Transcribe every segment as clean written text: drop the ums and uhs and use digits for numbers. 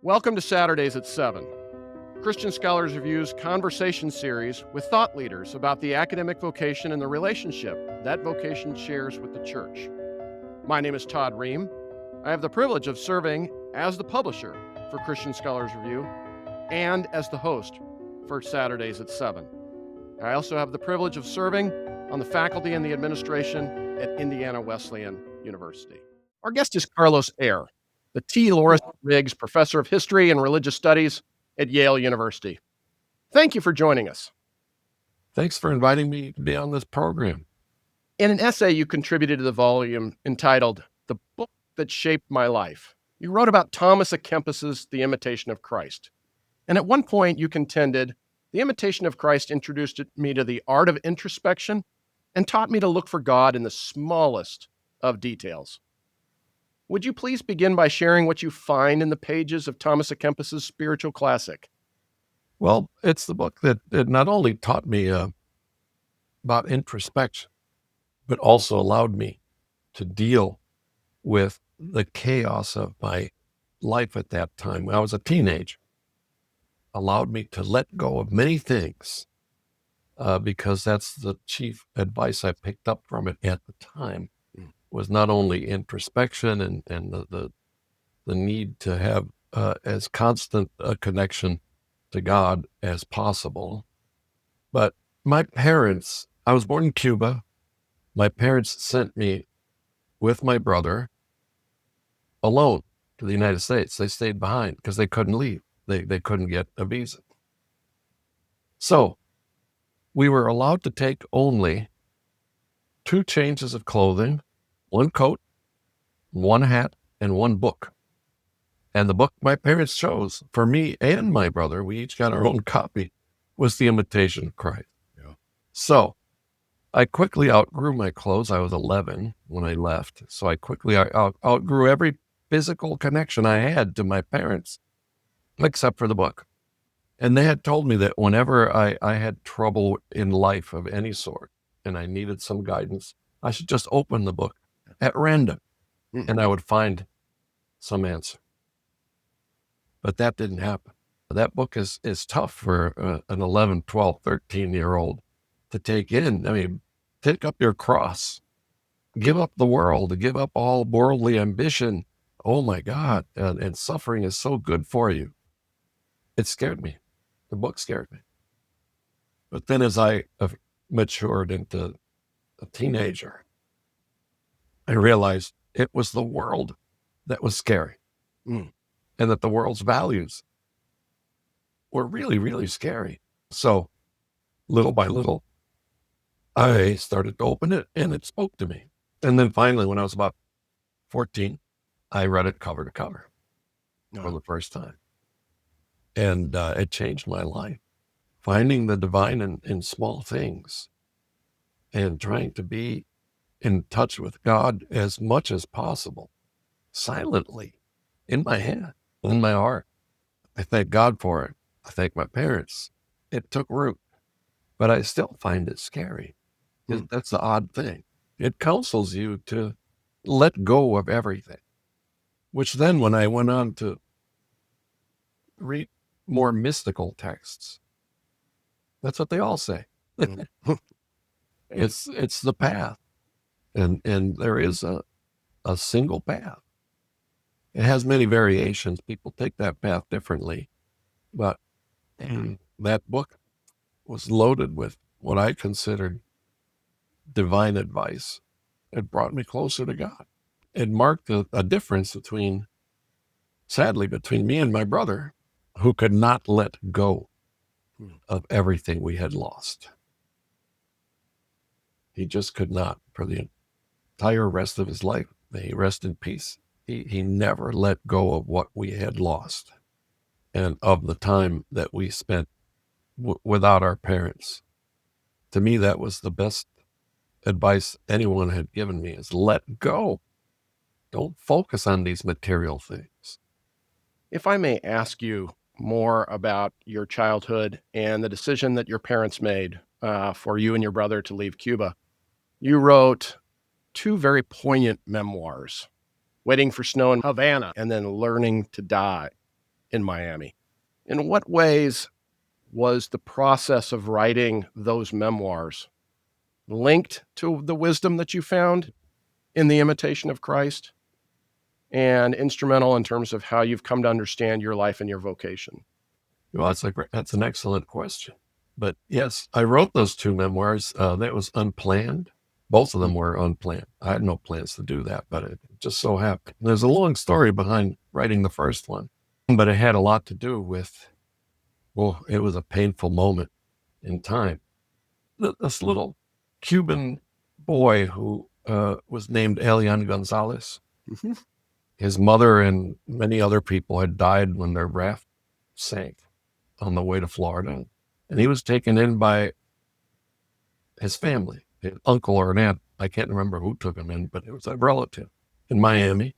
Welcome to Saturdays at 7, Christian Scholars Review's conversation series with thought leaders about the academic vocation and the relationship that vocation shares with the church. My name is Todd Ream. I have the privilege of serving as the publisher for Christian Scholars Review and as the host for Saturdays at 7. I also have the privilege of serving on the faculty and the administration at Indiana Wesleyan University. Our guest is Carlos Eire, the T. Lawrason Riggs Professor of History and Religious Studies at Yale University. Thank you for joining us. Thanks for inviting me to be on this program. In an essay you contributed to the volume entitled The Book That Shaped My Life, you wrote about Thomas à Kempis's The Imitation of Christ. And at one point you contended, The Imitation of Christ introduced me to the art of introspection and taught me to look for God in the smallest of details. Would you please begin by sharing what you find in the pages of Thomas à Kempis's spiritual classic? Well, it's the book that not only taught me about introspection, but also allowed me to deal with the chaos of my life at that time when I was a teenager. Allowed me to let go of many things because that's the chief advice I picked up from it at the time. Was not only introspection and the need to have as constant a connection to God as possible, but my parents, I was born in Cuba. My parents sent me with my brother alone to the United States. They stayed behind because they couldn't leave. They couldn't get a visa. So we were allowed to take only 2 changes of clothing, 1 coat, 1 hat, and 1 book. And the book my parents chose for me and my brother, we each got our own copy, was The Imitation of Christ. Yeah. So I quickly outgrew my clothes. I was 11 when I left. So I quickly outgrew every physical connection I had to my parents, except for the book. And they had told me that whenever I had trouble in life of any sort and I needed some guidance, I should just open the book at random, and I would find some answer. But that didn't happen. That book is tough for an 11, 12, 13-year-old to take in. I mean, take up your cross, give up the world, give up all worldly ambition. Oh my God, and suffering is so good for you. It scared me. The book scared me. But then as I matured into a teenager, I realized it was the world that was scary, and that the world's values were really, really scary. So little by little, I started to open it and it spoke to me. And then finally, when I was about 14, I read it cover to cover for the first time. And it changed my life. Finding the divine in small things and trying to be in touch with God as much as possible, silently, in my head, in my heart. I thank God for it. I thank my parents. It took root, but I still find it scary. That's the odd thing. It counsels you to let go of everything, which then when I went on to read more mystical texts, that's what they all say. It's the path. And there is a single path. It has many variations. People take that path differently. But that book was loaded with what I considered divine advice. It brought me closer to God. It marked a difference sadly, between me and my brother, who could not let go of everything we had lost. He just could not for the entire rest of his life. May he rest in peace. He never let go of what we had lost and of the time that we spent without our parents. To me, that was the best advice anyone had given me, is let go. Don't focus on these material things. If I may ask you more about your childhood and the decision that your parents made for you and your brother to leave Cuba, you wrote 2 very poignant memoirs, Waiting for Snow in Havana and then Learning to Die. in Miami. In what ways was the process of writing those memoirs linked to the wisdom that you found in the Imitation of Christ and instrumental in terms of how you've come to understand your life and your vocation? Well, that's an excellent question. But yes, I wrote those two memoirs. That was unplanned. Both of them were unplanned. I had no plans to do that, but it just so happened. There's a long story behind writing the first one, but it had a lot to do with, well, it was a painful moment in time. This little Cuban boy who was named Elian Gonzalez, Mm-hmm. his mother and many other people had died when their raft sank on the way to Florida. And he was taken in by his family, his uncle or an aunt. I can't remember who took him in, but it was a relative in Miami.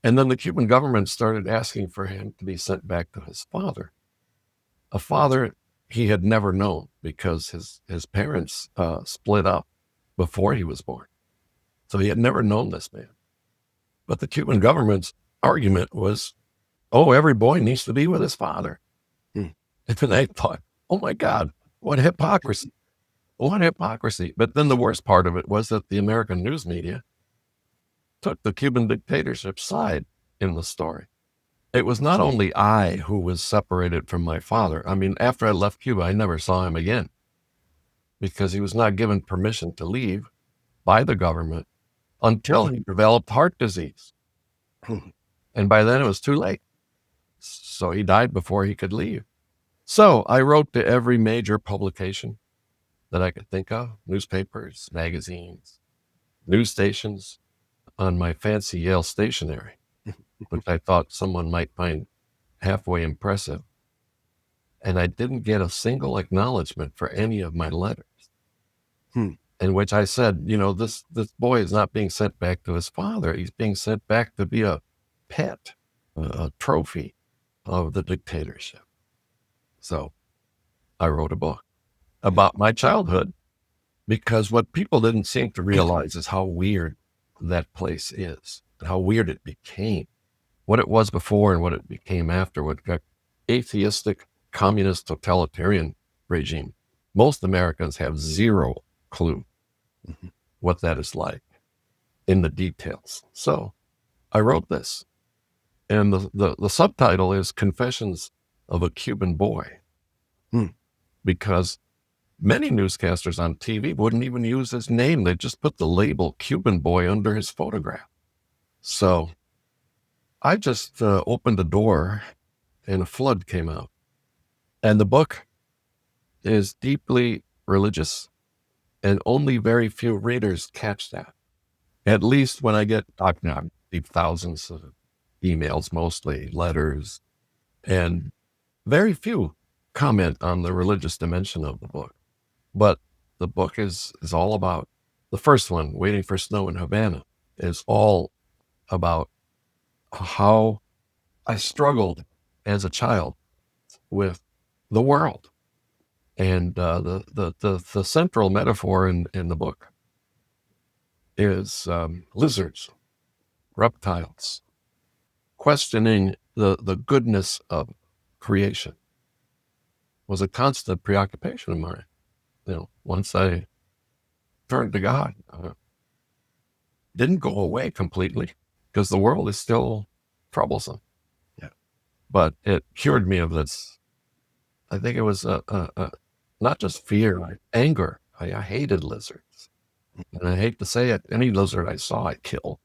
And then the Cuban government started asking for him to be sent back to his father, a father he had never known because his parents split up before he was born. So he had never known this man. But the Cuban government's argument was, oh, every boy needs to be with his father. And then I thought, oh my God, what hypocrisy. What hypocrisy. But then the worst part of it was that the American news media took the Cuban dictatorship's side in the story. It was not only I who was separated from my father. I mean, after I left Cuba, I never saw him again because he was not given permission to leave by the government until he developed heart disease. And by then it was too late. So he died before he could leave. So I wrote to every major publication that I could think of, newspapers, magazines, news stations, on my fancy Yale stationery, which I thought someone might find halfway impressive. And I didn't get a single acknowledgement for any of my letters, in which I said, you know, this boy is not being sent back to his father. He's being sent back to be a pet, a trophy of the dictatorship. So I wrote a book about my childhood, because what people didn't seem to realize is how weird that place is, how weird it became, what it was before and what it became after, what got atheistic, communist, totalitarian regime. Most Americans have zero clue what that is like in the details. So I wrote this, and the subtitle is Confessions of a Cuban Boy, because many newscasters on TV wouldn't even use his name. They just put the label Cuban Boy under his photograph. So I just opened the door and a flood came out. And the book is deeply religious, and only very few readers catch that. At least when I get, I've thousands of emails, mostly letters, and very few comment on the religious dimension of the book. But the book is all about, the first one, Waiting for Snow in Havana, is all about how I struggled as a child with the world. And the central metaphor in the book is lizards, reptiles, questioning the goodness of creation was a constant preoccupation of mine. You know, once I turned to God, didn't go away completely because the world is still troublesome. Yeah, but it cured me of this. I think it was not just fear, anger. I hated lizards, and I hate to say it. Any lizard I saw, I'd kill.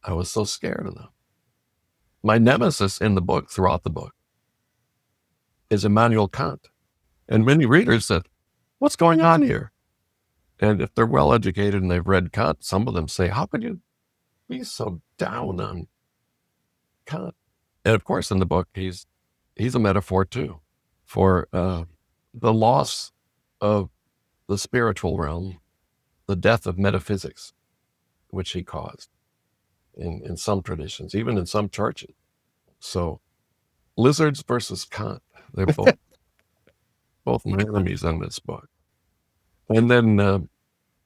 I was so scared of them. My nemesis in the book, throughout the book, is Immanuel Kant, and many readers said, "What's going on here?" And if they're well educated and they've read Kant, some of them say, "How could you be so down on Kant?" And of course, in the book, he's a metaphor too for the loss of the spiritual realm, the death of metaphysics, which he caused in some traditions, even in some churches. So, lizards versus Kant, they're both my enemies in this book. And then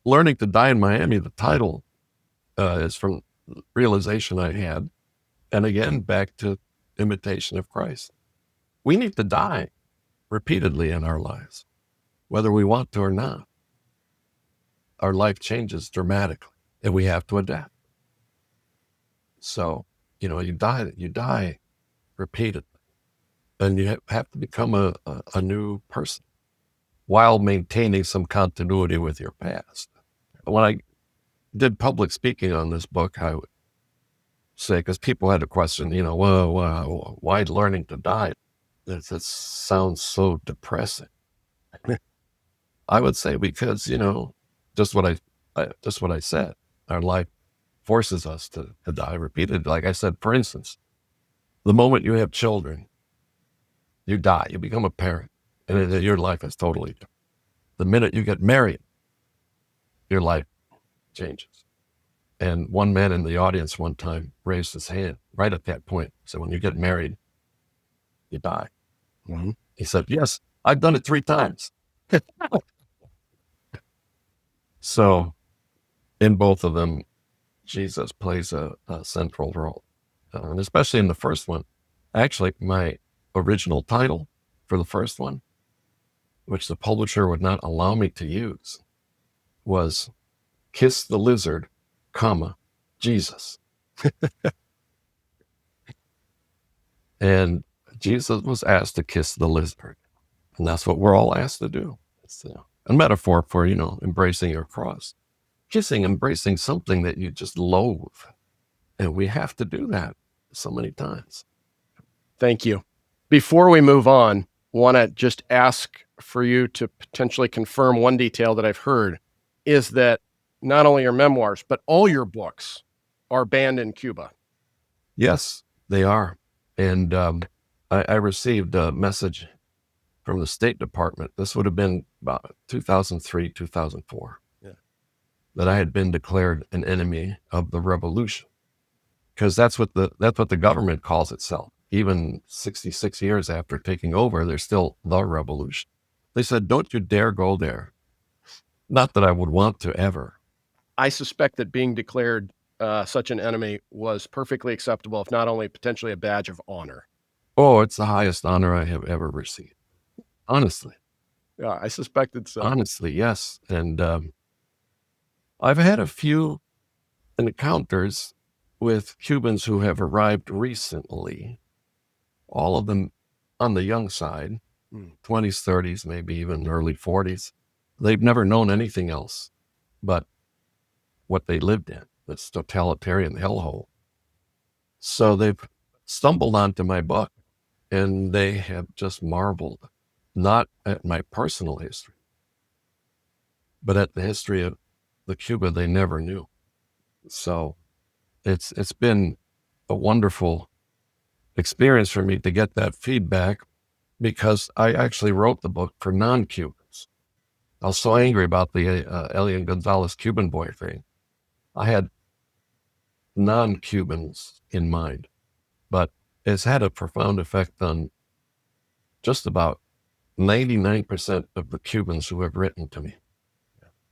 Learning to Die in Miami, the title is from realization I had. And again, back to Imitation of Christ. We need to die repeatedly in our lives, whether we want to or not. Our life changes dramatically, and we have to adapt. So, you die repeatedly, and you have to become a new person while maintaining some continuity with your past. When I did public speaking on this book, I would say, because people had a question, well, why learning to die? It sounds so depressing. I would say because, just what I said, our life forces us to die repeatedly. Like I said, for instance, the moment you have children, you die, you become a parent, and your life is totally different. The minute you get married, your life changes. And one man in the audience one time raised his hand right at that point. So when you get married, you die. Mm-hmm. He said, yes, I've done it 3 times. So in both of them, Jesus plays a central role. And especially in the first one, actually my original title for the first one, which the publisher would not allow me to use, was Kiss the Lizard, Jesus. And Jesus was asked to kiss the lizard. And that's what we're all asked to do. It's a metaphor for, embracing your cross. Embracing something that you just loathe. And we have to do that so many times. Thank you. Before we move on, I want to just ask for you to potentially confirm one detail that I've heard, is that not only your memoirs, but all your books are banned in Cuba. Yes, they are. And I received a message from the State Department. This would have been about 2003, 2004, that I had been declared an enemy of the revolution, because that's what the government calls itself. Even 66 years after taking over, they're still the revolution. They said, don't you dare go there. Not that I would want to ever. I suspect that being declared such an enemy was perfectly acceptable, if not only potentially a badge of honor. Oh, it's the highest honor I have ever received. Honestly. Yeah, I suspected so. Honestly, yes. And I've had a few encounters with Cubans who have arrived recently, all of them on the young side, 20s, 30s, maybe even early 40s. They've never known anything else but what they lived in, this totalitarian hellhole. So they've stumbled onto my book, and they have just marveled, not at my personal history, but at the history of the Cuba they never knew. So it's been a wonderful experience for me to get that feedback, because I actually wrote the book for non-Cubans. I was so angry about the Elian Gonzalez Cuban boy thing. I had non-Cubans in mind, but it's had a profound effect on just about 99% of the Cubans who have written to me.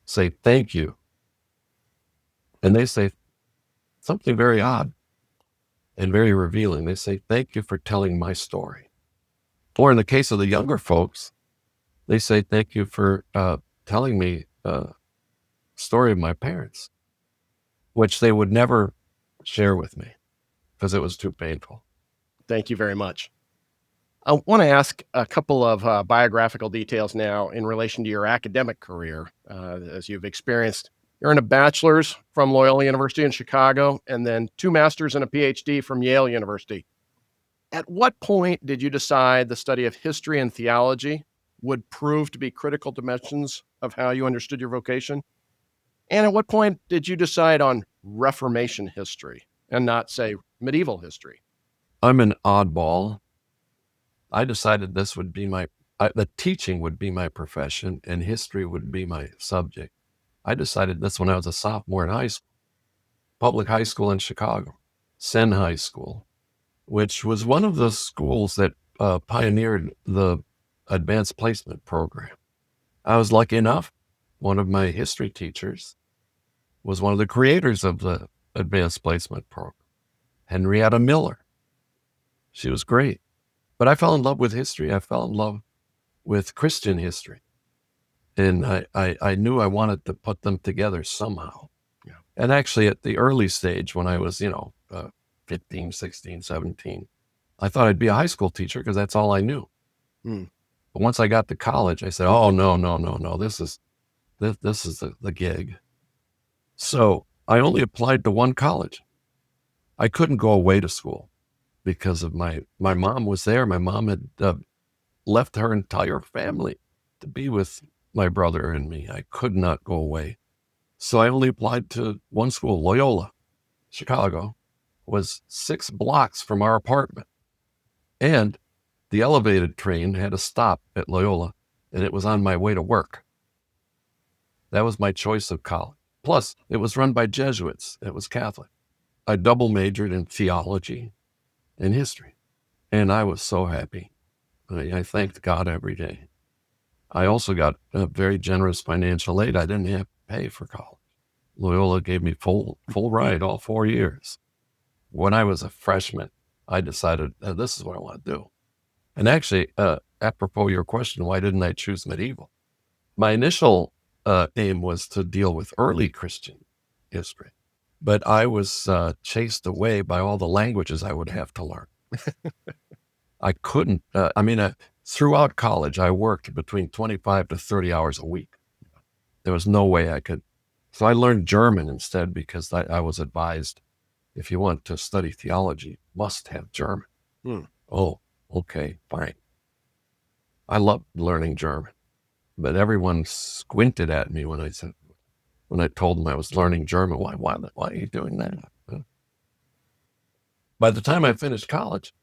Say thank you. And they say something very odd and very revealing. They say, thank you for telling my story. Or in the case of the younger folks, they say, thank you for telling me the story of my parents, which they would never share with me because it was too painful. Thank you very much. I want to ask a couple of biographical details now in relation to your academic career. As you've experienced, you earned a bachelor's from Loyola University in Chicago, and then 2 masters and a PhD from Yale University. At what point did you decide the study of history and theology would prove to be critical dimensions of how you understood your vocation? And at what point did you decide on Reformation history and not, say, medieval history? I'm an oddball. I decided this would be the teaching would be my profession and history would be my subject. I decided this when I was a sophomore in high school, public high school in Chicago, Senn High School, which was one of the schools that pioneered the advanced placement program. I was lucky enough, one of my history teachers was one of the creators of the advanced placement program, Henrietta Miller. She was great. But I fell in love with history. I fell in love with Christian history. And I knew I wanted to put them together somehow. Yeah. And actually, at the early stage, when I was, 15, 16, 17, I thought I'd be a high school teacher because that's all I knew. Hmm. But once I got to college, I said, oh, no. This is the gig. So I only applied to one college. I couldn't go away to school because of my mom was there. My mom had left her entire family to be with my brother and me. I could not go away. So I only applied to one school, Loyola, Chicago, was 6 blocks from our apartment. And the elevated train had a stop at Loyola, and it was on my way to work. That was my choice of college. Plus, it was run by Jesuits. It was Catholic. I double majored in theology and history, and I was so happy. I thanked God every day. I also got a very generous financial aid. I didn't have to pay for college. Loyola gave me full ride all 4 years. When I was a freshman, I decided this is what I want to do. And actually, apropos your question, why didn't I choose medieval? My initial aim was to deal with early Christian history, but I was chased away by all the languages I would have to learn. I couldn't, throughout college, I worked between 25 to 30 hours a week. There was no way I could. So I learned German instead because I was advised, if you want to study theology, you must have German. Oh, okay, fine. I loved learning German, but everyone squinted at me when I told them I was learning German. Why are you doing that? By the time I finished college,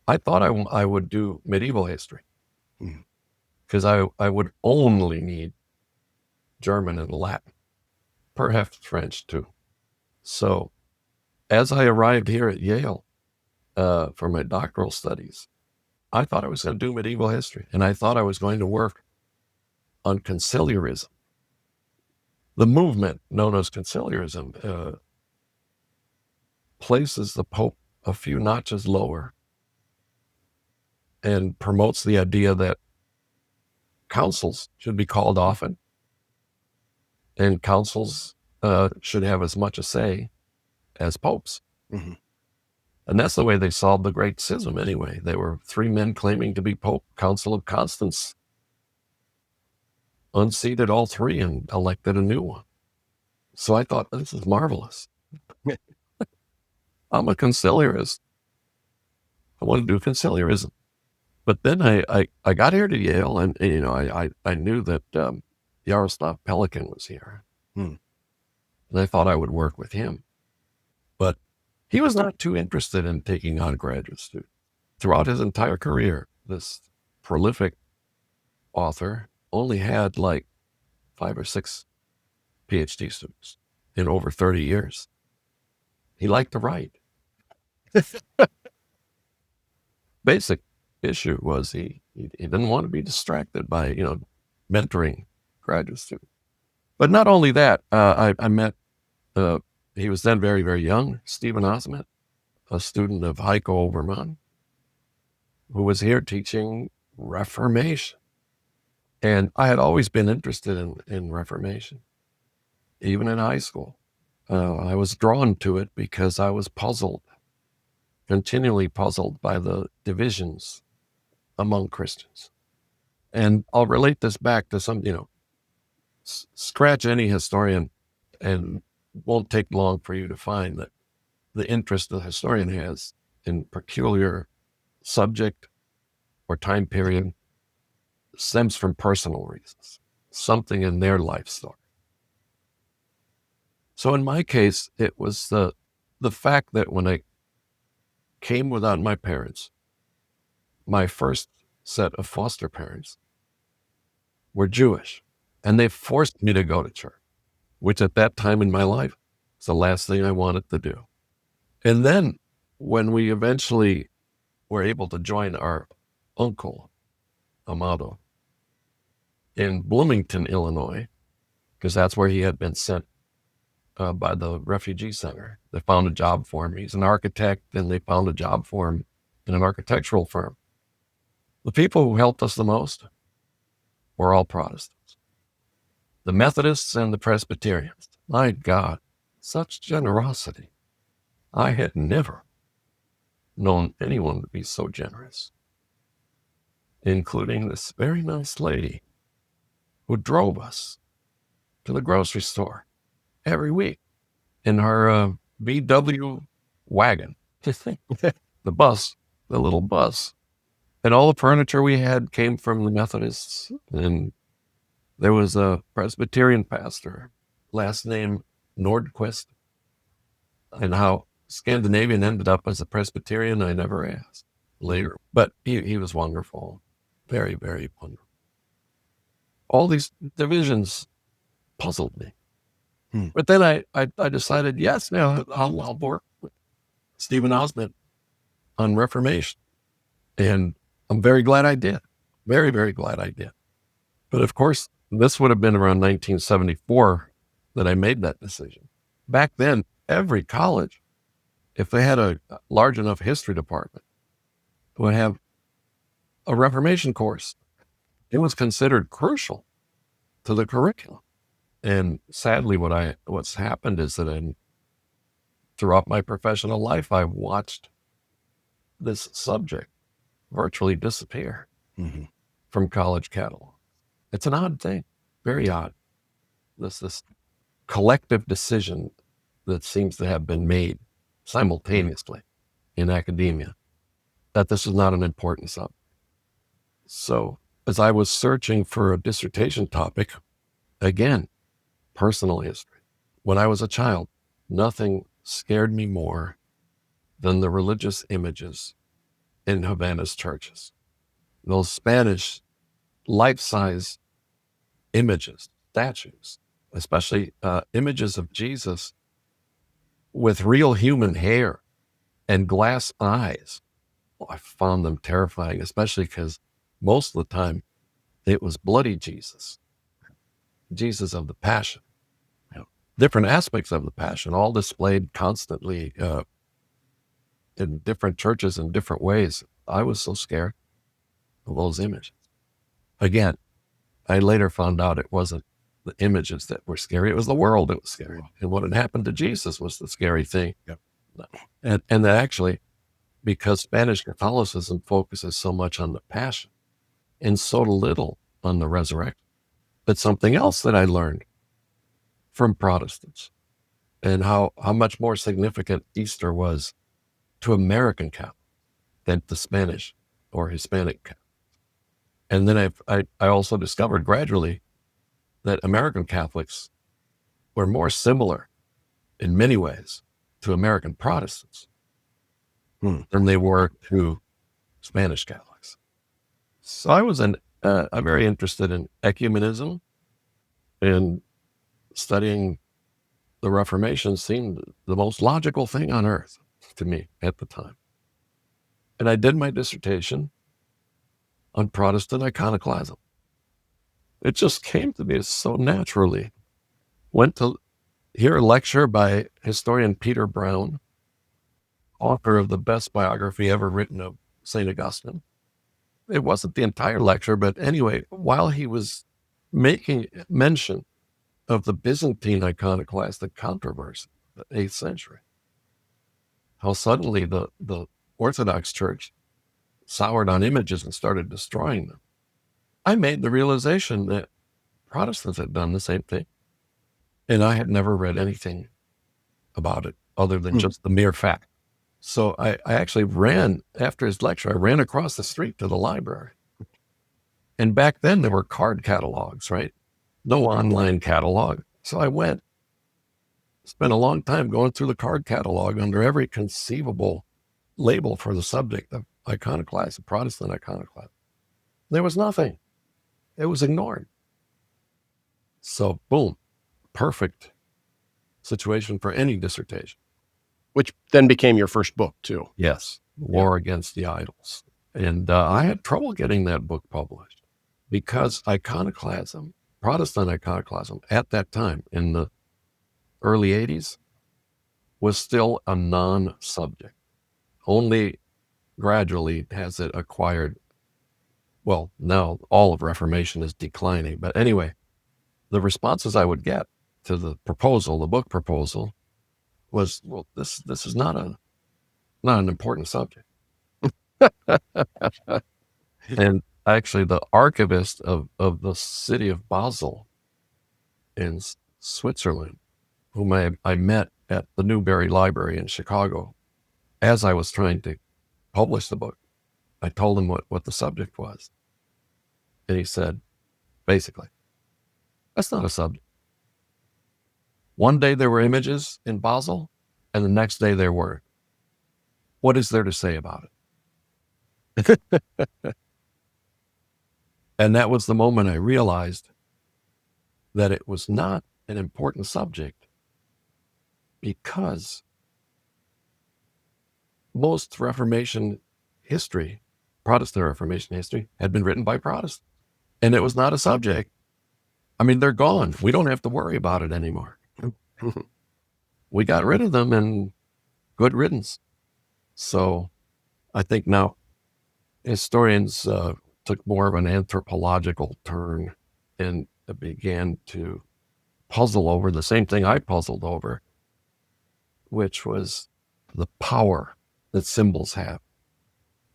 I thought I would do medieval history because I would only need German and Latin, perhaps French too. So as I arrived here at Yale for my doctoral studies, I thought I was going to do medieval history, and I thought I was going to work on conciliarism. The movement known as conciliarism places the Pope a few notches lower and promotes the idea that councils should be called often, and councils should have as much a say as popes. Mm-hmm. And that's the way they solved the Great Schism anyway. There were 3 men claiming to be Pope. Council of Constance unseated all 3 and elected a new one. So I thought, this is marvelous. I'm a conciliarist. I want to do conciliarism. But then I got here to Yale, and I knew that Yaroslav Pelikan was here. And I thought I would work with him. But he was not too interested in taking on graduate students. Throughout his entire career, this prolific author only had like 5 or 6 PhD students in over 30 years. He liked to write. Basic issue was he didn't want to be distracted by, mentoring graduate students. But not only that, I met, he was then very, very young, Stephen Osment, a student of Heiko Obermann, who was here teaching Reformation. And I had always been interested in Reformation, even in high school. I was drawn to it because I was continually puzzled by the divisions among Christians. And I'll relate this back to some, scratch any historian, and it won't take long for you to find that the interest the historian has in peculiar subject or time period stems from personal reasons, something in their life story. So in my case, it was the fact that when I came without my parents, my first set of foster parents were Jewish, and they forced me to go to church, which at that time in my life was the last thing I wanted to do. And then when we eventually were able to join our uncle, Amado, in Bloomington, Illinois, because that's where he had been sent by the refugee center. They found a job for him. He's an architect, and they found a job for him in an architectural firm. The people who helped us the most were all Protestants. The Methodists and the Presbyterians. My God, such generosity. I had never known anyone to be so generous, including this very nice lady who drove us to the grocery store every week in her VW wagon. The bus, the little bus. And all the furniture we had came from the Methodists. And there was a Presbyterian pastor, last name Nordquist. And how Scandinavian ended up as a Presbyterian, I never asked later. But he was wonderful. Very, very wonderful. All these divisions puzzled me. But then I decided, yes, now I'll work with Stephen Osmond on Reformation. And I'm very glad I did. Very, very glad I did. But of course, this would have been around 1974 that I made that decision. Back then, every college, if they had a large enough history department, would have a Reformation course. It was considered crucial to the curriculum. And sadly, what's happened is that throughout my professional life, I've watched this subject virtually disappear from college catalog. It's an odd thing, very odd. This collective decision that seems to have been made simultaneously in academia, that this is not an important subject. So as I was searching for a dissertation topic, again, personal history. When I was a child, nothing scared me more than the religious images in Havana's churches. Those Spanish life-size images, statues, especially images of Jesus with real human hair and glass eyes. Well, I found them terrifying, especially because most of the time it was bloody Jesus of the Passion. Different aspects of the Passion, all displayed constantly in different churches in different ways. I was so scared of those images. Again, I later found out it wasn't the images that were scary, it was the world that was scary. And what had happened to Jesus was the scary thing. Yep. And that actually, because Spanish Catholicism focuses so much on the Passion and so little on the resurrection. But something else that I learned from Protestants and how much more significant Easter was to American Catholics than to Spanish or Hispanic Catholics. And then I also discovered gradually that American Catholics were more similar in many ways to American Protestants than they were to Spanish Catholics. So I was I'm very interested in ecumenism, and studying the Reformation seemed the most logical thing on earth to me at the time. And I did my dissertation on Protestant iconoclasm. It just came to me so naturally. Went to hear a lecture by historian Peter Brown, author of the best biography ever written of St. Augustine. It wasn't the entire lecture, but anyway, while he was making mention of the Byzantine iconoclastic controversy, the 8th century, how suddenly the Orthodox Church soured on images and started destroying them, I made the realization that Protestants had done the same thing. And I had never read anything about it other than just the mere fact. So I actually ran, after his lecture, I ran across the street to the library. And back then there were card catalogs, right? No online catalog. So I went, spent a long time going through the card catalog under every conceivable label for the subject of iconoclasm, Protestant iconoclasm. There was nothing. It was ignored. So boom, perfect situation for any dissertation. Which then became your first book too. Yes, War Against the Idols. And I had trouble getting that book published because iconoclasm, Protestant iconoclasm at that time in the early 80s was still a non-subject. Only gradually has it acquired. Well, now all of Reformation is declining. But anyway, the responses I would get to the book proposal, was, well, this is not an important subject. And actually, the archivist of the city of Basel in Switzerland, whom I met at the Newberry Library in Chicago, as I was trying to publish the book, I told him what the subject was. And he said, basically, that's not a subject. One day there were images in Basel, and the next day there were. What is there to say about it? And that was the moment I realized that it was not an important subject, because most Reformation history, Protestant Reformation history, had been written by Protestants. And it was not a subject. I mean, they're gone. We don't have to worry about it anymore. We got rid of them, and good riddance. So I think now historians took more of an anthropological turn and began to puzzle over the same thing I puzzled over, which was the power that symbols have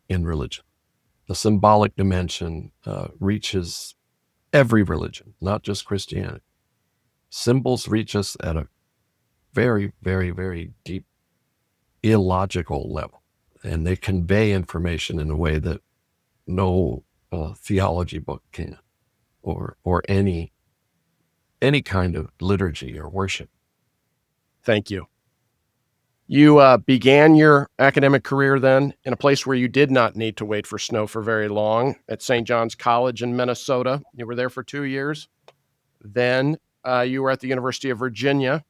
in religion. The symbolic dimension reaches every religion, not just Christianity. Symbols reach us at a very, very, very deep, illogical level, and they convey information in a way that no theology book can, or any kind of liturgy or worship. Thank you. You began your academic career then in a place where you did not need to wait for snow for very long, at St. John's College in Minnesota. You were there for 2 years. Then you were at the University of Virginia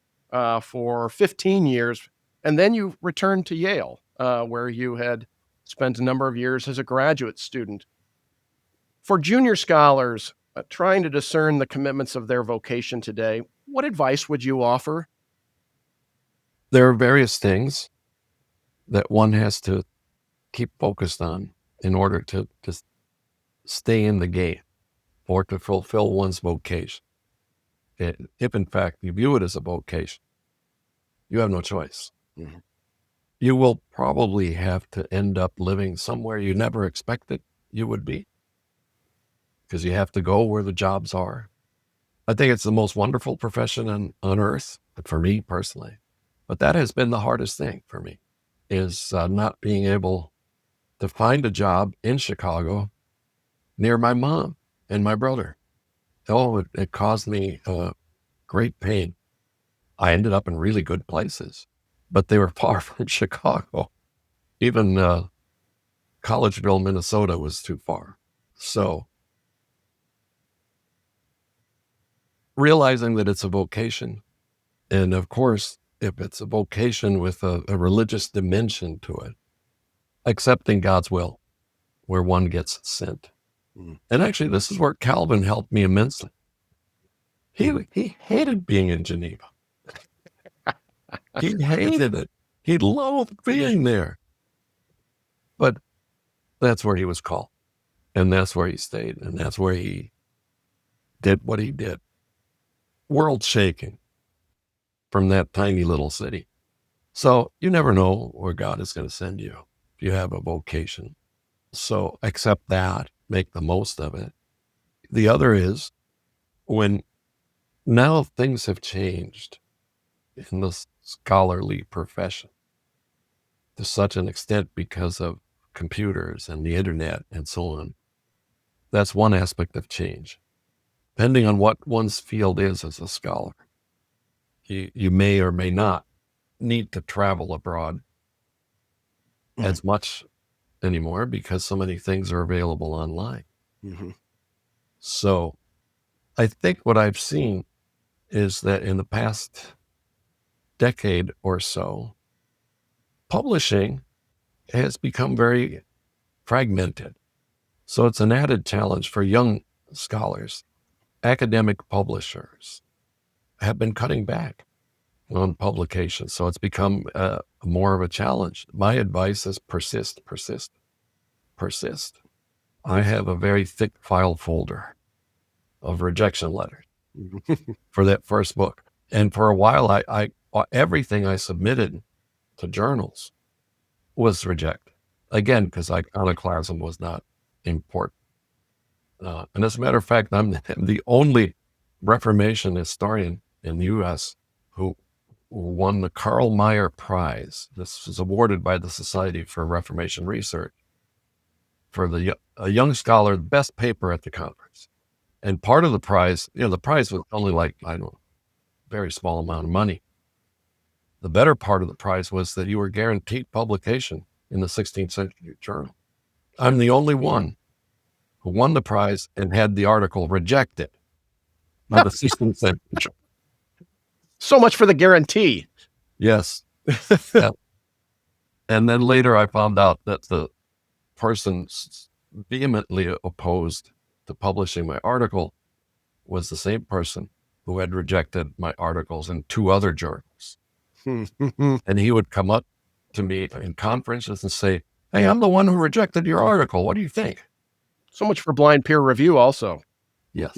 for 15 years. And then you returned to Yale, where you had spent a number of years as a graduate student. For junior scholars trying to discern the commitments of their vocation today, what advice would you offer? There are various things that one has to keep focused on in order to stay in the game or to fulfill one's vocation. If in fact you view it as a vocation, you have no choice. Mm-hmm. You will probably have to end up living somewhere you never expected you would be, because you have to go where the jobs are. I think it's the most wonderful profession on earth, for me personally. But that has been the hardest thing for me, is not being able to find a job in Chicago near my mom and my brother. Oh, it caused me great pain. I ended up in really good places, but they were far from Chicago. Even Collegeville, Minnesota was too far. So realizing that it's a vocation, and of course, if it's a vocation with a religious dimension to it, accepting God's will where one gets sent. Mm. And actually, this is where Calvin helped me immensely. He hated being in Geneva. He hated it. He loathed being there. But that's where he was called, and that's where he stayed, and that's where he did what he did. World shaking from that tiny little city. So you never know where God is going to send you if you have a vocation. So accept that, make the most of it. The other is, when now things have changed in the scholarly profession to such an extent because of computers and the internet and so on. That's one aspect of change. Depending on what one's field is as a scholar, you may or may not need to travel abroad as much anymore, because so many things are available online. Mm-hmm. So I think what I've seen is that in the past decade or so, publishing has become very fragmented. So it's an added challenge for young scholars. Academic publishers have been cutting back on publication. So it's become more of a challenge. My advice is persist. persist. I have a very thick file folder of rejection letters for that first book. And for a while, I everything I submitted to journals was rejected. Again, because iconoclasm was not important. And as a matter of fact, I'm the only Reformation historian in the U.S. who won the Karl Meyer Prize. This was awarded by the Society for Reformation Research for a young scholar, the best paper at the conference. And part of the prize, the prize was only like, I don't know, very small amount of money. The better part of the prize was that you were guaranteed publication in the 16th Century Journal. I'm the only one who won the prize and had the article rejected by the 16th Century Journal. So much for the guarantee. Yes. Yeah. And then later I found out that the person vehemently opposed to publishing my article was the same person who had rejected my articles in 2 other journals. And he would come up to me in conferences and say, "Hey, I'm the one who rejected your article. What do you think?" So much for blind peer review also. Yes.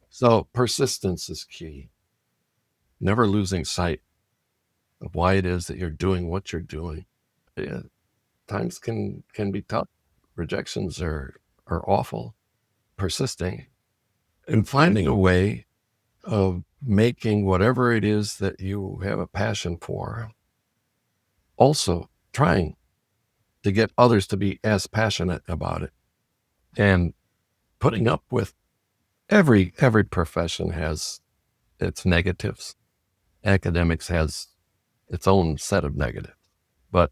So persistence is key. Never losing sight of why it is that you're doing what you're doing. Yeah, times can be tough. Rejections are awful. Persisting and finding a way of making whatever it is that you have a passion for, also trying to get others to be as passionate about it, and putting up with every profession has its negatives. Academics has its own set of negatives, but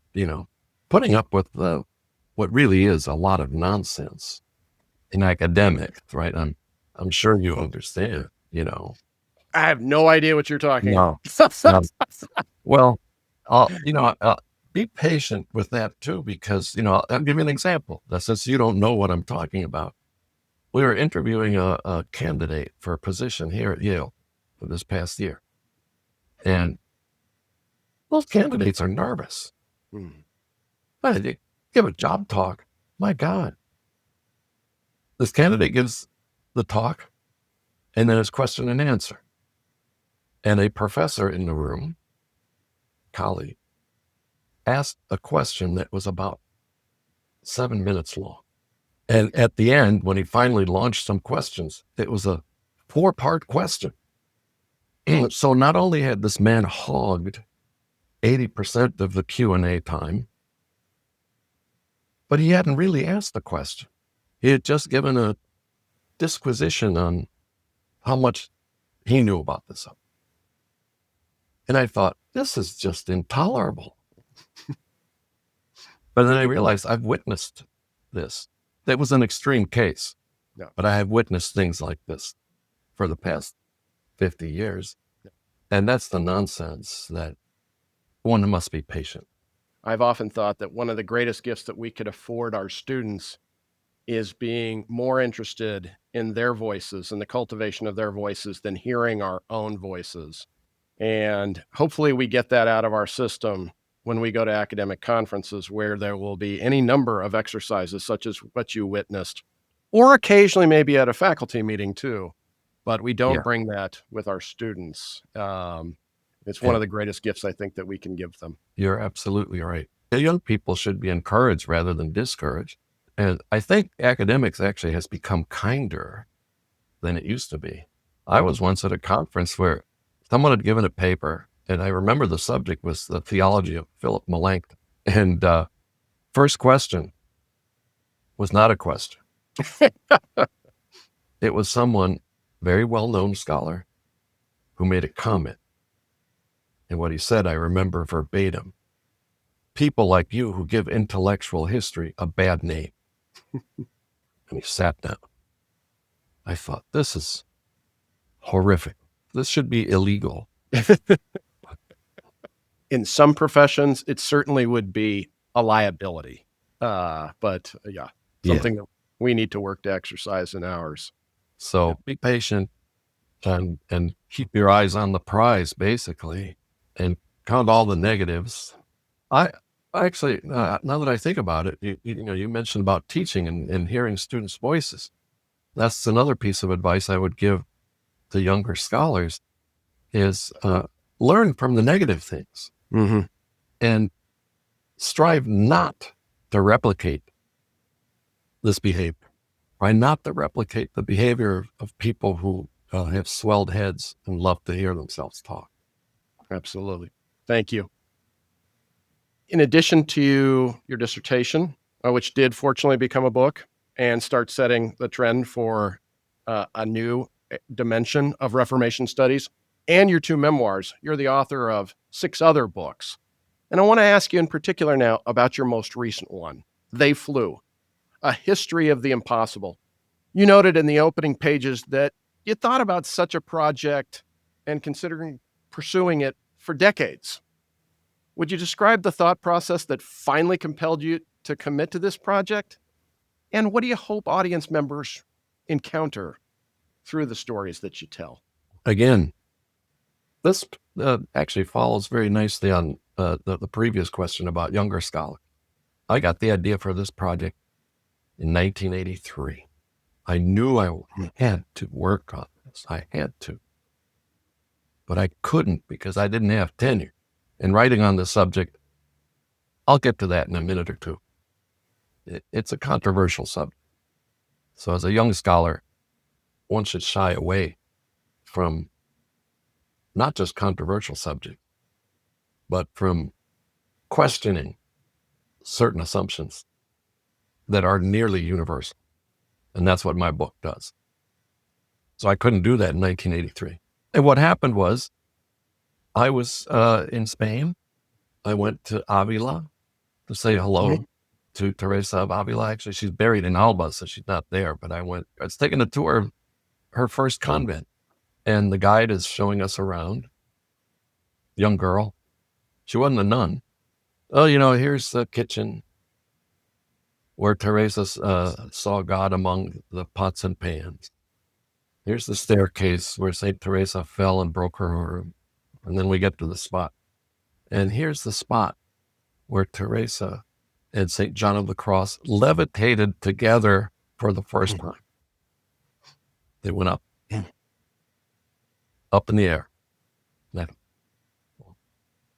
putting up with what really is a lot of nonsense in academics, right? I'm sure you understand, I have no idea what you're talking No. about. Well, be patient with that too, because, I'll give you an example. Since you don't know what I'm talking about, we were interviewing a candidate for a position here at Yale for this past year. And those candidates are nervous. They give a job talk. My God. This candidate gives the talk, and then it's question and answer. And a professor in the room, colleague, asked a question that was about 7 minutes long. And at the end, when he finally launched some questions, it was a 4-part question. So not only had this man hogged 80% of the Q&A time, but he hadn't really asked the question. He had just given a disquisition on how much he knew about this. And I thought, this is just intolerable. But then I realized I've witnessed this. That was an extreme case, but I have witnessed things like this for the past 50 years. And that's the nonsense that one must be patient. I've often thought that one of the greatest gifts that we could afford our students is being more interested in their voices and the cultivation of their voices than hearing our own voices. And hopefully we get that out of our system when we go to academic conferences, where there will be any number of exercises such as what you witnessed, or occasionally maybe at a faculty meeting too. But we don't bring that with our students. It's one of the greatest gifts I think that we can give them. You're absolutely right. The young people should be encouraged rather than discouraged. And I think academics actually has become kinder than it used to be. I was once at a conference where someone had given a paper, and I remember the subject was the theology of Philip Melanchthon. And first question was not a question. It was someone, very well-known scholar, who made a comment. And what he said, I remember verbatim: "People like you who give intellectual history a bad name." And he sat down. I thought, this is horrific. This should be illegal. In some professions, it certainly would be a liability. But something that we need to work to exercise in ours. So be patient and keep your eyes on the prize, basically, and count all the negatives. Actually, now that I think about it, you mentioned about teaching and hearing students' voices. That's another piece of advice I would give to younger scholars is learn from the negative things Mm-hmm. and strive not to replicate this behavior. Try not to replicate the behavior of people who have swelled heads and love to hear themselves talk. Absolutely. Thank you. In addition to your dissertation, which did fortunately become a book and start setting the trend for a new dimension of Reformation studies, and your 2 memoirs, you're the author of 6 other books. And I want to ask you in particular now about your most recent one, They Flew, A History of the Impossible. You noted in the opening pages that you thought about such a project and considering pursuing it for decades. Would you describe the thought process that finally compelled you to commit to this project? And what do you hope audience members encounter through the stories that you tell? Again, this actually follows very nicely on the previous question about younger scholars. I got the idea for this project in 1983. I knew I had to work on this. I had to. But I couldn't because I didn't have tenure. And writing on this subject, I'll get to that in a minute or two. It's a controversial subject. So as a young scholar, one should shy away from not just controversial subjects, but from questioning certain assumptions that are nearly universal. And that's what my book does. So I couldn't do that in 1983. And what happened was I was in Spain. I went to Avila to say hello to Teresa of Avila. Actually, she's buried in Alba, so she's not there. But I was taking a tour of her first convent. And the guide is showing us around. Young girl. She wasn't a nun. Oh, here's the kitchen where Teresa saw God among the pots and pans. Here's the staircase where St. Teresa fell and broke her arm. And then we get to the spot. And here's the spot where Teresa and St. John of the Cross levitated together for the first time. They went up in the air.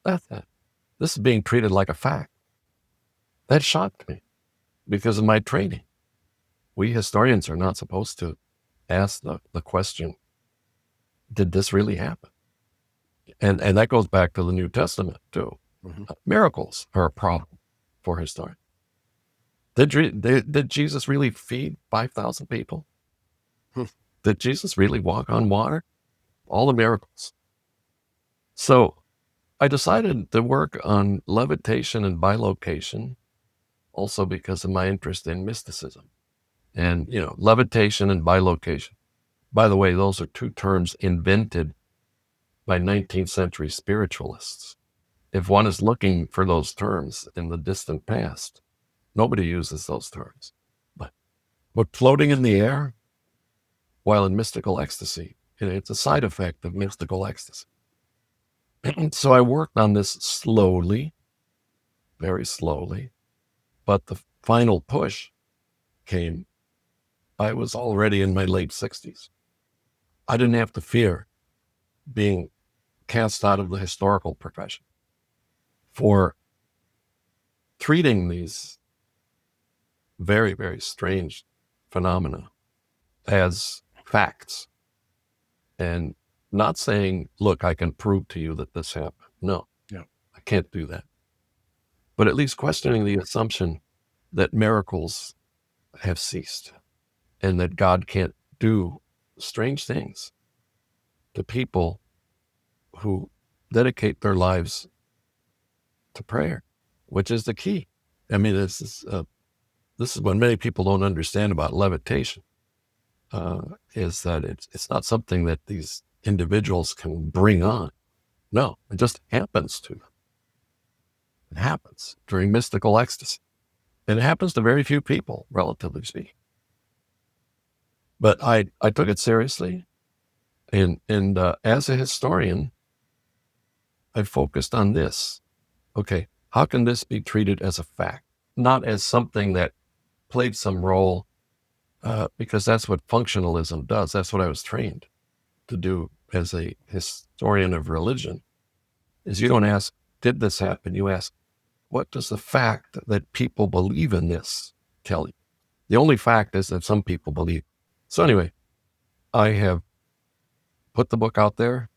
This is being treated like a fact. That shocked me because of my training. We historians are not supposed to ask the question, did this really happen? And that goes back to the New Testament too. Mm-hmm. Miracles are a problem for historians. Did Jesus really feed 5,000 people? Did Jesus really walk on water? All the miracles. So I decided to work on levitation and bilocation, also because of my interest in mysticism. And, levitation and bilocation. By the way, those are 2 terms invented by 19th century spiritualists. If one is looking for those terms in the distant past, nobody uses those terms. But floating in the air while in mystical ecstasy, it's a side effect of mystical ecstasy. And so I worked on this slowly, very slowly, but the final push came. I was already in my late 60s. I didn't have to fear being cast out of the historical profession for treating these very, very strange phenomena as facts and not saying, look, I can prove to you that this happened. No, I can't do that. But at least questioning the assumption that miracles have ceased and that God can't do strange things to people who dedicate their lives to prayer, which is the key. I mean, this is what many people don't understand about levitation, is that it's not something that these individuals can bring on. No, it just happens to them. It happens during mystical ecstasy. And it happens to very few people, relatively speaking. But I took it seriously. And as a historian, I focused on this. Okay, How can this be treated as a fact, not as something that played some role, because that's what functionalism does. That's what I was trained to do as a historian of religion, is you don't ask, did this happen? You ask, what does the fact that people believe in this tell you? The only fact is that some people believe. So anyway, I have put the book out there.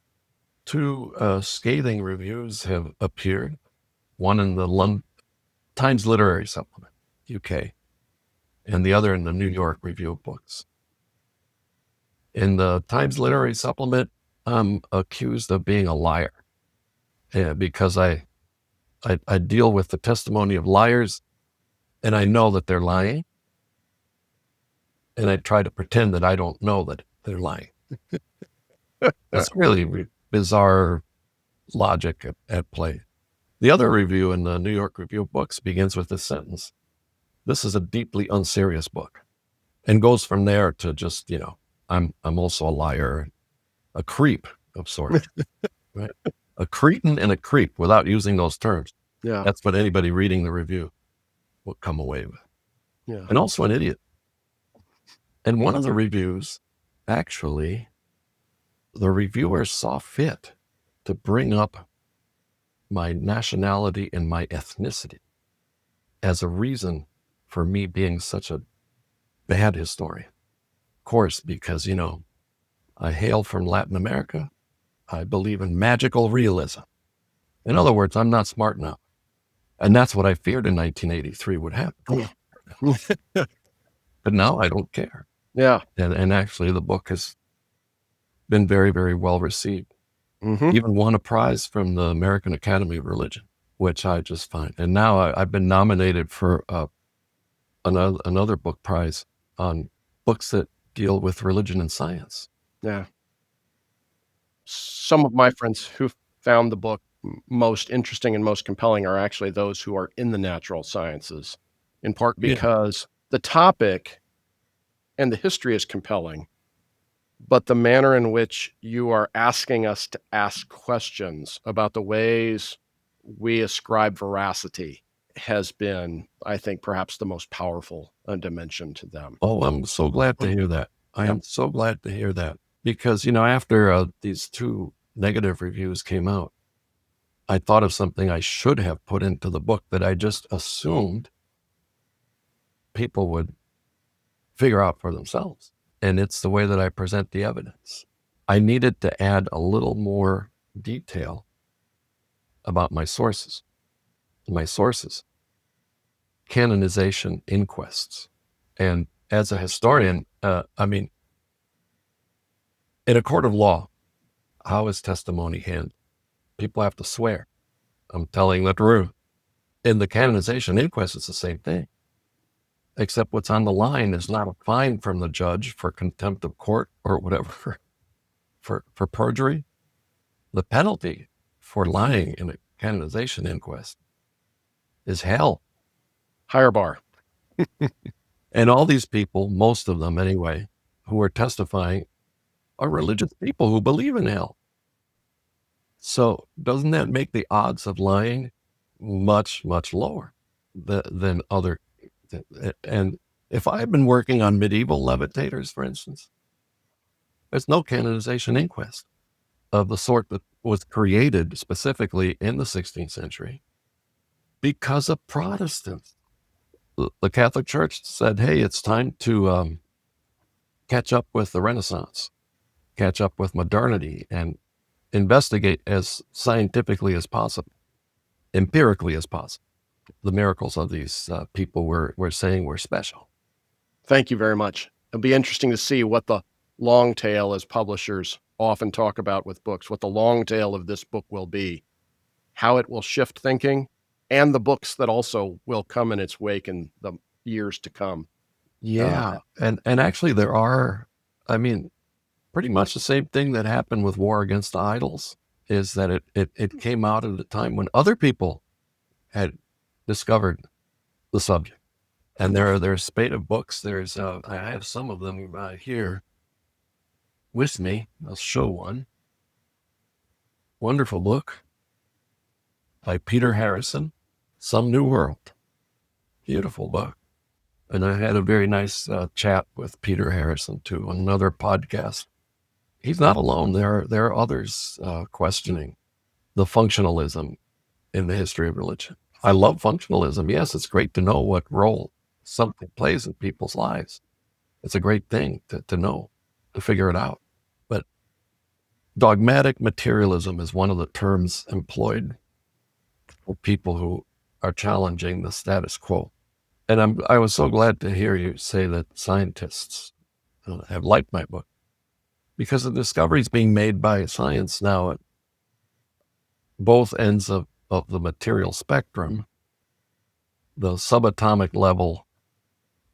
2 scathing reviews have appeared, one in the Times Literary Supplement, UK, and the other in the New York Review of Books. In the Times Literary Supplement, I'm accused of being a liar, because I deal with the testimony of liars, and I know that they're lying, and I try to pretend that I don't know that they're lying. That's really bizarre logic at play. The other review in the New York Review of Books begins with this sentence: "This is a deeply unserious book," and goes from there to just, I'm also a liar, a creep of sorts, right? A cretin and a creep, without using those terms. Yeah. That's what anybody reading the review will come away with. Yeah. And also an idiot. And one of the reviews, actually, the reviewer saw fit to bring up my nationality and my ethnicity as a reason for me being such a bad historian. Of course, because, I hail from Latin America. I believe in magical realism. In other words, I'm not smart enough. And that's what I feared in 1983 would happen. But now I don't care. Yeah. And actually, the book has been very, very well received. Mm-hmm. Even won a prize from the American Academy of Religion, which I just find. And now I've been nominated for another book prize on books that deal with religion and science. Yeah. Some of my friends who found the book most interesting and most compelling are actually those who are in the natural sciences, in part because the topic and the history is compelling, but the manner in which you are asking us to ask questions about the ways we ascribe veracity has been, I think, perhaps the most powerful dimension to them. Oh, I'm so glad to hear that. I am so glad to hear that. Because, after these 2 negative reviews came out, I thought of something I should have put into the book that I just assumed people would figure out for themselves. And it's the way that I present the evidence. I needed to add a little more detail about my sources. Canonization inquests. And as a historian, in a court of law, how is testimony handled? People have to swear, I'm telling the truth. In the canonization inquest, it's the same thing. Except what's on the line is not a fine from the judge for contempt of court or whatever, for perjury. The penalty for lying in a canonization inquest is hell. Higher bar. And all these people, most of them anyway, who are testifying are religious people who believe in hell. So doesn't that make the odds of lying much, much lower than other? And if I've been working on medieval levitators, for instance, there's no canonization inquest of the sort that was created specifically in the 16th century because of Protestants. The Catholic Church said, hey, it's time to catch up with the Renaissance, catch up with modernity, and investigate as scientifically as possible, empirically as possible, the miracles of these people we're saying were special. Thank you very much. It'll be interesting to see what the long tail, as publishers often talk about with books, what the long tail of this book will be, how it will shift thinking, and the books that also will come in its wake in the years to come. Yeah. And actually there are, pretty much the same thing that happened with War Against the Idols is that it came out at a time when other people had discovered the subject. And there's a spate of books. There's I have some of them here with me. I'll show one. Wonderful book by Peter Harrison Some New World. Beautiful book. And I had a very nice chat with Peter Harrison, too, on another podcast. He's not alone. There are others questioning the functionalism in the history of religion. I love functionalism. Yes, it's great to know what role something plays in people's lives. It's a great thing to know, to figure it out. But dogmatic materialism is one of the terms employed for people who are challenging the status quo. And I was so glad to hear you say that scientists have liked my book, because the discoveries being made by science now at both ends of the material spectrum, the subatomic level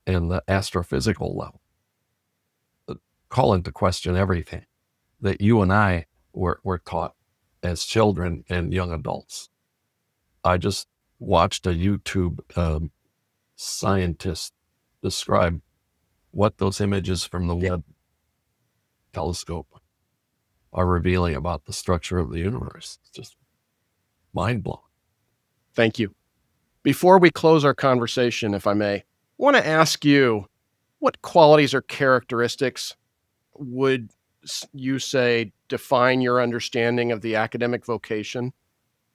and the astrophysical level, call into question everything that you and I were taught as children and young adults. I just watched a YouTube scientist describe what those images from the Webb telescope are revealing about the structure of the universe. It's just mind-blowing. Thank you. Before we close our conversation, if I may, I want to ask you, what qualities or characteristics would you say define your understanding of the academic vocation?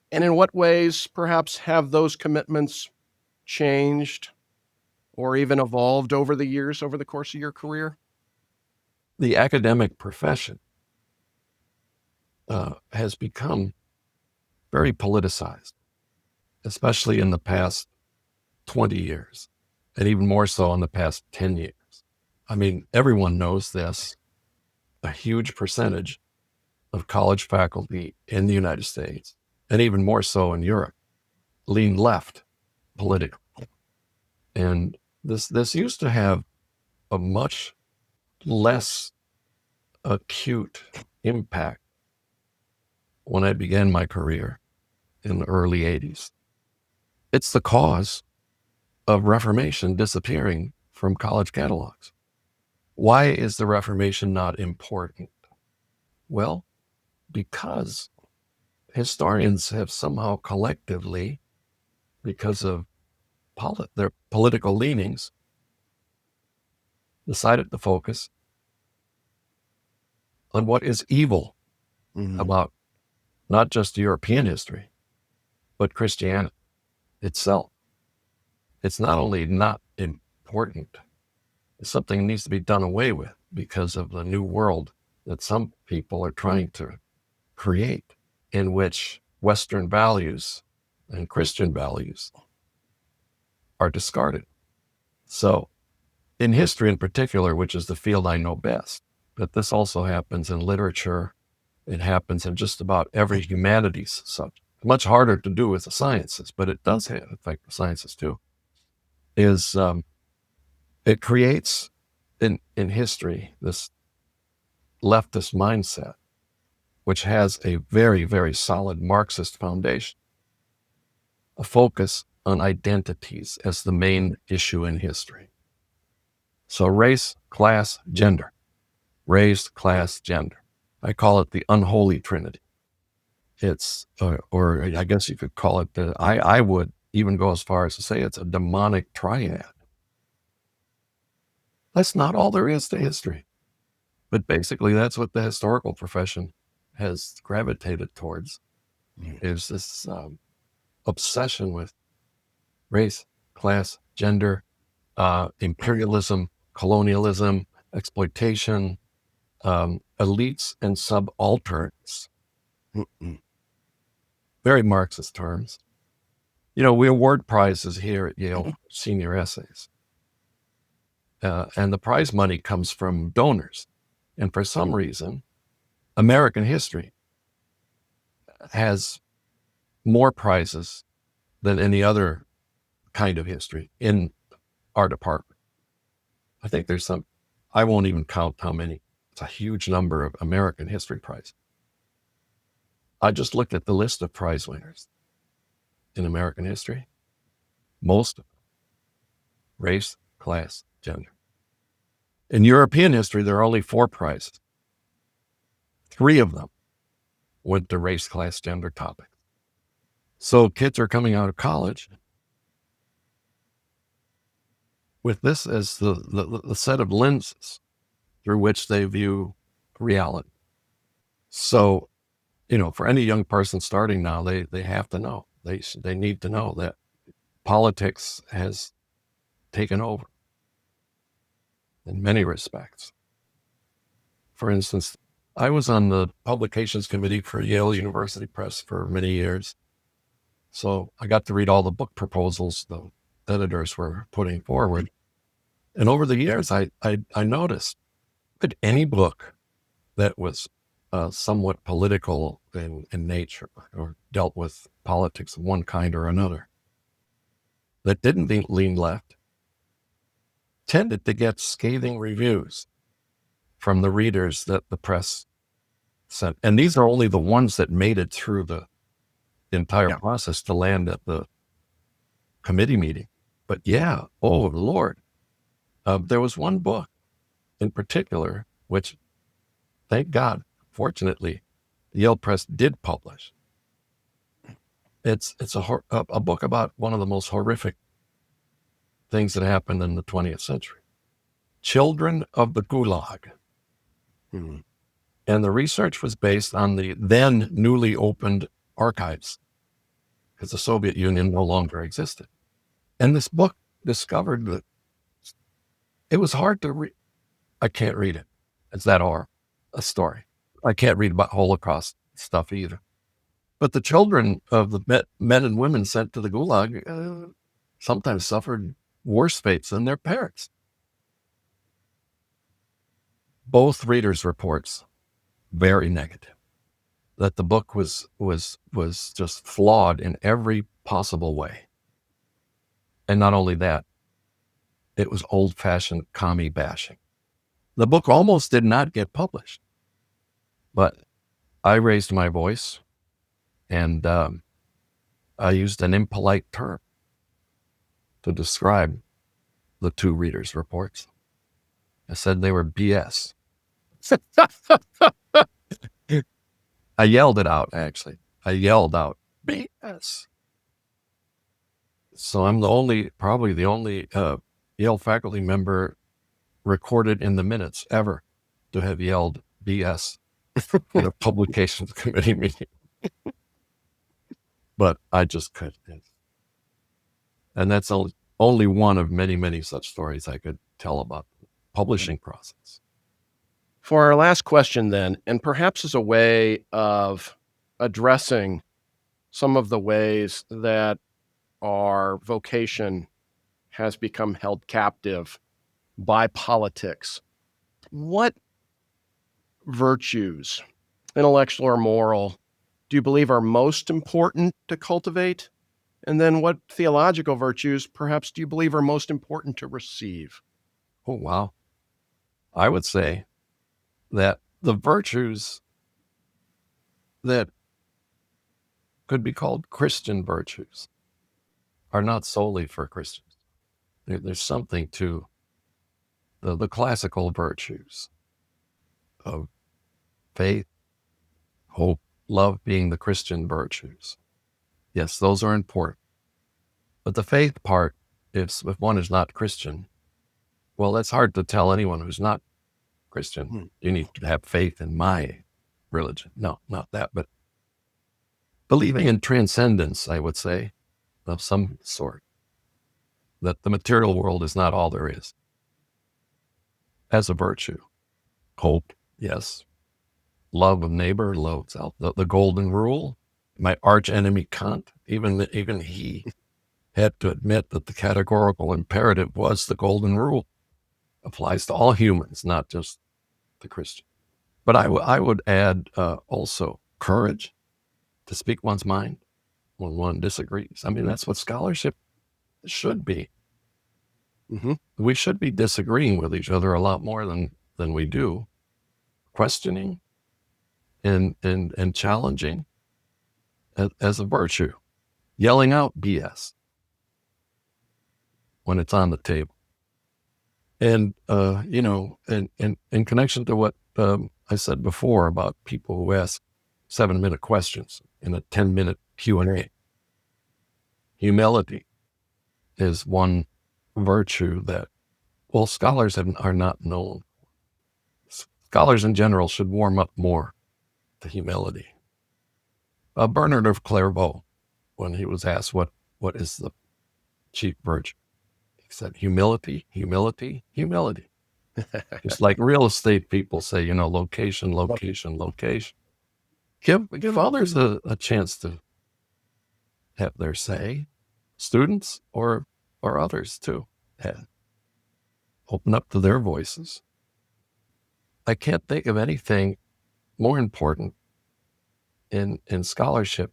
And in what ways, perhaps, have those commitments changed or even evolved over the years, over the course of your career? The academic profession has become very politicized, especially in the past 20 years, and even more so in the past 10 years. I mean, everyone knows this. A huge percentage of college faculty in the United States, and even more so in Europe, lean left politically. And this used to have a much less acute impact when I began my career in the early 80s. It's the cause of Reformation disappearing from college catalogs. Why is the Reformation not important? Well, because historians have somehow collectively, because of their political leanings, decided to focus on what is evil about not just European history, but Christianity itself. It's not only not important, it's something that needs to be done away with because of the new world that some people are trying to create, in which Western values and Christian values are discarded. So in history in particular, which is the field I know best, but this also happens in literature, it happens in just about every humanities subject. Much harder to do with the sciences, but it does affect the sciences too, is it creates in history this leftist mindset, which has a very, very solid Marxist foundation, a focus on identities as the main issue in history. So race, class, gender. Race, class, gender. I call it the unholy trinity. It's, or I guess you could call it, I would even go as far as to say it's a demonic triad. That's not all there is to history. But basically, that's what the historical profession has gravitated towards, is this obsession with race, class, gender, imperialism, colonialism, exploitation, elites and subalterns. Very Marxist terms. You know, we award prizes here at Yale, senior essays. And the prize money comes from donors. And for some reason, American history has more prizes than any other kind of history in our department. I think there's I won't even count how many. It's a huge number of American history prizes. I just looked at the list of prize winners in American history. Most of them, race, class, gender. In European history, there are only 4 prizes. 3 of them went to race, class, gender topics. So kids are coming out of college with this as the set of lenses through which they view reality. So, for any young person starting now, they have to know, they need to know that politics has taken over in many respects. For instance, I was on the publications committee for Yale University Press for many years. So I got to read all the book proposals the editors were putting forward. And over the years, I noticed that any book that was somewhat political in nature or dealt with politics of one kind or another, that didn't lean left, tended to get scathing reviews from the readers that the press sent. And these are only the ones that made it through the entire process to land at the committee meeting. But oh Lord, there was one book in particular, which, thank God, fortunately, the Yale Press did publish. It's a book about one of the most horrific things that happened in the 20th century. Children of the Gulag. Mm-hmm. And the research was based on the then newly opened archives, because the Soviet Union no longer existed. And this book discovered that it was hard to read. I can't read it. It's that or a story. I can't read about Holocaust stuff either. But the children of the men and women sent to the Gulag sometimes suffered worse fates than their parents. Both readers' reports, very negative. That the book was just flawed in every possible way. And not only that, it was old-fashioned commie bashing. The book almost did not get published, but I raised my voice and I used an impolite term to describe the two readers' reports. I said they were BS. I yelled it out, actually. I yelled out, BS. So I'm probably the only Yale faculty member recorded in the minutes ever to have yelled BS at a publications committee meeting. But I just couldn't. And that's only one of many, many such stories I could tell about the publishing process. For our last question then, and perhaps as a way of addressing some of the ways that our vocation has become held captive by politics, what virtues, intellectual or moral, do you believe are most important to cultivate? And then what theological virtues, perhaps, do you believe are most important to receive? Oh, wow. I would say that the virtues that could be called Christian virtues are not solely for Christians. There's something to the classical virtues of faith, hope, love being the Christian virtues. Yes, those are important. But the faith part, if one is not Christian, well, that's hard to tell anyone who's not Christian. You need to have faith in my religion. No, not that, but believing in transcendence, I would say, of some sort, that the material world is not all there is. As a virtue, hope, yes. Love of neighbor, love of self. The golden rule. My arch enemy Kant, even he had to admit that the categorical imperative was the golden rule. Applies to all humans, not just the Christian. But I would add also courage to speak one's mind when one disagrees. I mean, that's what scholarship should be. Mm-hmm. We should be disagreeing with each other a lot more than we do. Questioning and challenging as a virtue. Yelling out BS when it's on the table. And, in connection to what I said before about people who ask 7-minute questions in a 10-minute Q&A, humility is one virtue that well, scholars are not known. Scholars in general should warm up more to humility. Bernard of Clairvaux, when he was asked what is the chief virtue, he said, humility, humility, humility. It's like real estate people say, location, location, location. Give others a chance to have their say, students or others too. Open up to their voices. I can't think of anything more important in scholarship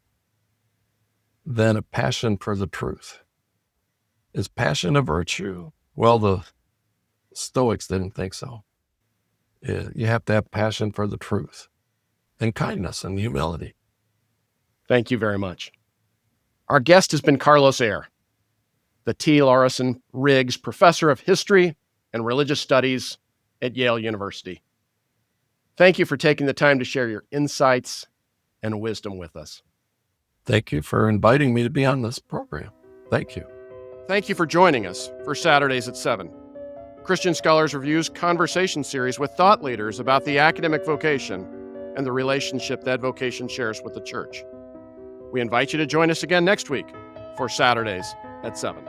than a passion for the truth. Is passion a virtue? Well, the Stoics didn't think so. You have to have passion for the truth and kindness and humility. Thank you very much. Our guest has been Carlos Eire, the T. Lawrason Riggs Professor of History and Religious Studies at Yale University. Thank you for taking the time to share your insights and wisdom with us. Thank you for inviting me to be on this program. Thank you. Thank you for joining us for Saturdays at 7. Christian Scholars Review's conversation series with thought leaders about the academic vocation and the relationship that vocation shares with the church. We invite you to join us again next week for Saturdays at 7.